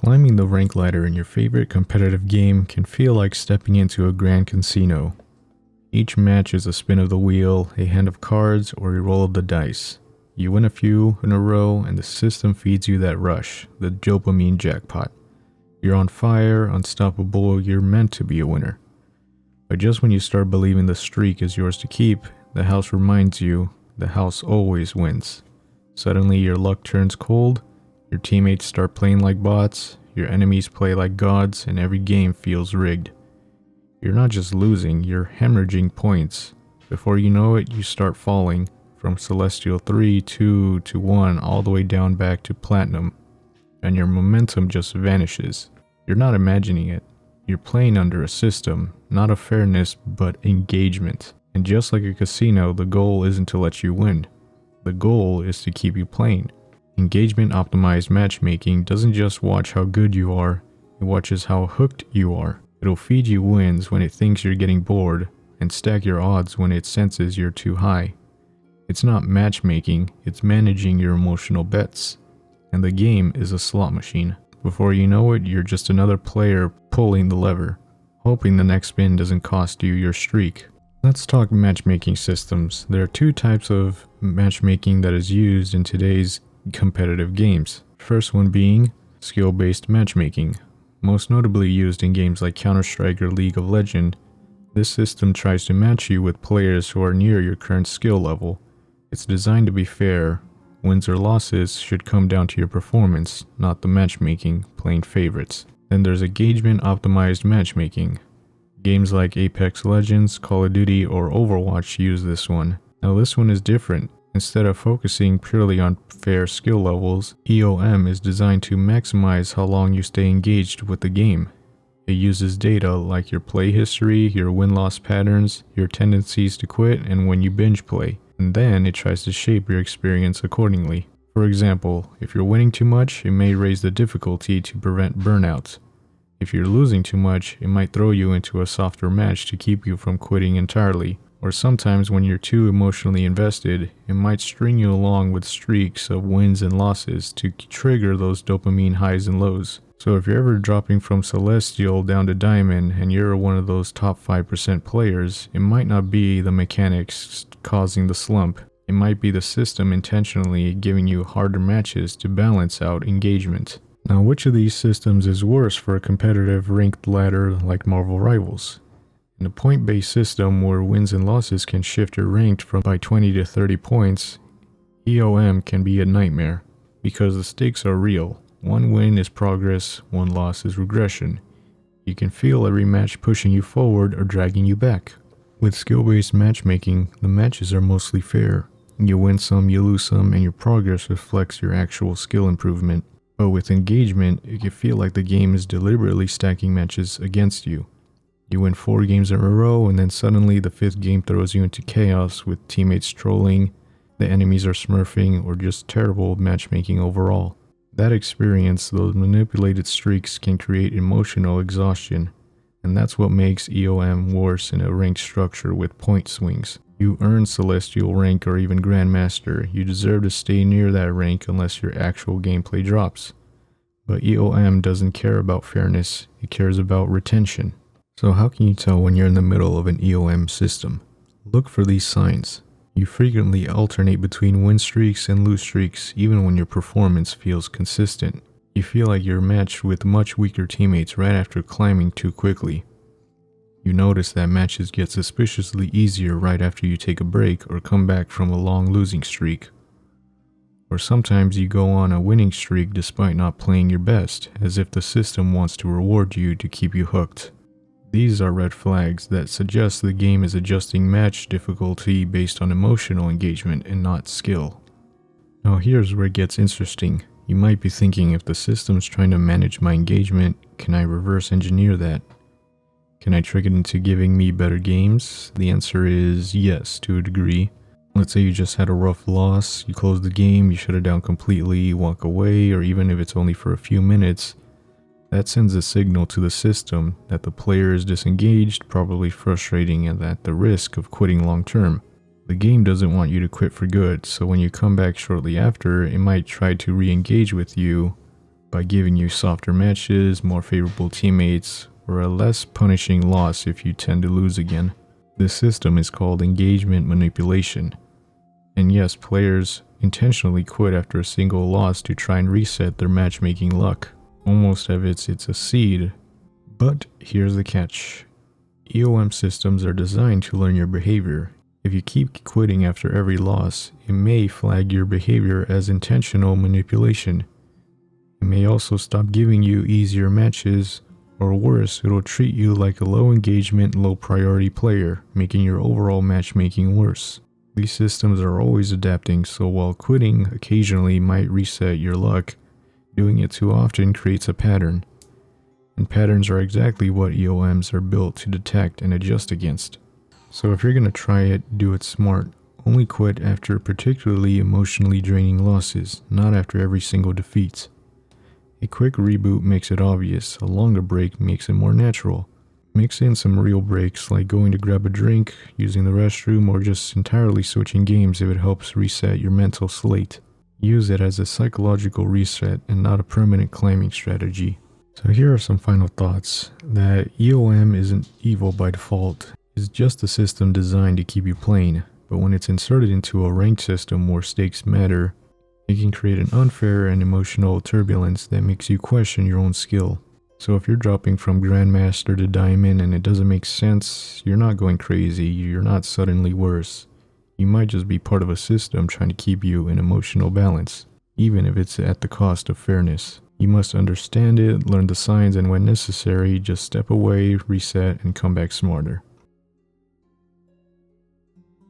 Climbing the rank ladder in your favorite competitive game can feel like stepping into a grand casino. Each match is a spin of the wheel, a hand of cards, or a roll of the dice. You win a few in a row and the system feeds you that rush, the dopamine jackpot. You're on fire, unstoppable, you're meant to be a winner. But just when you start believing the streak is yours to keep, the house reminds you, the house always wins. Suddenly your luck turns cold, your teammates start playing like bots, your enemies play like gods, and every game feels rigged. You're not just losing, you're hemorrhaging points. Before you know it, you start falling from Celestial 3, 2 to 1 all the way down back to Platinum, and your momentum just vanishes. You're not imagining it. You're playing under a system, not of fairness, but engagement. And just like a casino, the goal isn't to let you win. The goal is to keep you playing. Engagement optimized matchmaking doesn't just watch how good you are, it watches how hooked you are. It'll feed you wins when it thinks you're getting bored, and stack your odds when it senses you're too high. It's not matchmaking, it's managing your emotional bets. And the game is a slot machine. Before you know it, you're just another player pulling the lever, hoping the next spin doesn't cost you your streak. Let's talk matchmaking systems. There are two types of matchmaking that is used in today's competitive games. First one being skill-based matchmaking, most notably used in games like Counter-Strike or League of Legends. This system tries to match you with players who are near your current skill level. It's designed to be fair. Wins or losses should come down to your performance, not the matchmaking playing favorites. Then there's engagement optimized matchmaking. Games like Apex Legends, Call of Duty, or Overwatch use this one. Now this one is different. Instead of focusing purely on fair skill levels, EOMM is designed to maximize how long you stay engaged with the game. It uses data like your play history, your win-loss patterns, your tendencies to quit, and when you binge play. And then it tries to shape your experience accordingly. For example, if you're winning too much, it may raise the difficulty to prevent burnout. If you're losing too much, it might throw you into a softer match to keep you from quitting entirely. Or sometimes when you're too emotionally invested, it might string you along with streaks of wins and losses to trigger those dopamine highs and lows. So if you're ever dropping from Celestial down to Diamond and you're one of those top 5% players, it might not be the mechanics causing the slump. It might be the system intentionally giving you harder matches to balance out engagement. Now, which of these systems is worse for a competitive ranked ladder like Marvel Rivals? In a point-based system where wins and losses can shift your rank from by 20 to 30 points, EOM can be a nightmare because the stakes are real. One win is progress, one loss is regression. You can feel every match pushing you forward or dragging you back. With skill-based matchmaking, the matches are mostly fair. You win some, you lose some, and your progress reflects your actual skill improvement. But with engagement, it can feel like the game is deliberately stacking matches against you. You win 4 games in a row, and then suddenly the 5th game throws you into chaos with teammates trolling, the enemies are smurfing, or just terrible matchmaking overall. That experience, those manipulated streaks, can create emotional exhaustion, and that's what makes EOM worse in a ranked structure with point swings. You earn Celestial rank or even Grandmaster. You deserve to stay near that rank unless your actual gameplay drops. But EOM doesn't care about fairness, it cares about retention. So how can you tell when you're in the middle of an EOM system? Look for these signs. You frequently alternate between win streaks and lose streaks even when your performance feels consistent. You feel like you're matched with much weaker teammates right after climbing too quickly. You notice that matches get suspiciously easier right after you take a break or come back from a long losing streak. Or sometimes you go on a winning streak despite not playing your best, as if the system wants to reward you to keep you hooked. These are red flags that suggest the game is adjusting match difficulty based on emotional engagement and not skill. Now here's where it gets interesting. You might be thinking, if the system's trying to manage my engagement, can I reverse engineer that? Can I trick it into giving me better games? The answer is yes, to a degree. Let's say you just had a rough loss, you close the game, you shut it down completely, walk away, or even if it's only for a few minutes, that sends a signal to the system that the player is disengaged, probably frustrating, and at the risk of quitting long term. The game doesn't want you to quit for good, so when you come back shortly after, it might try to re-engage with you, by giving you softer matches, more favorable teammates, or a less punishing loss if you tend to lose again. This system is called engagement manipulation. And yes, players intentionally quit after a single loss to try and reset their matchmaking luck, almost as if it's a seed. But here's the catch. EOM systems are designed to learn your behavior. If you keep quitting after every loss, it may flag your behavior as intentional manipulation. It may also stop giving you easier matches, or worse, it'll treat you like a low engagement, low priority player, making your overall matchmaking worse. These systems are always adapting, so while quitting occasionally might reset your luck, doing it too often creates a pattern. And patterns are exactly what EOMs are built to detect and adjust against. So if you're going to try it, do it smart. Only quit after particularly emotionally draining losses, not after every single defeat. A quick reboot makes it obvious, a longer break makes it more natural. Mix in some real breaks like going to grab a drink, using the restroom, or just entirely switching games if it helps reset your mental slate. Use it as a psychological reset and not a permanent climbing strategy. So here are some final thoughts. That EOM isn't evil by default. It's just a system designed to keep you playing, but when it's inserted into a ranked system where stakes matter, it can create an unfair and emotional turbulence that makes you question your own skill. So if you're dropping from Grandmaster to Diamond and it doesn't make sense, you're not going crazy, you're not suddenly worse. You might just be part of a system trying to keep you in emotional balance, even if it's at the cost of fairness. You must understand it, learn the signs, and when necessary, just step away, reset, and come back smarter.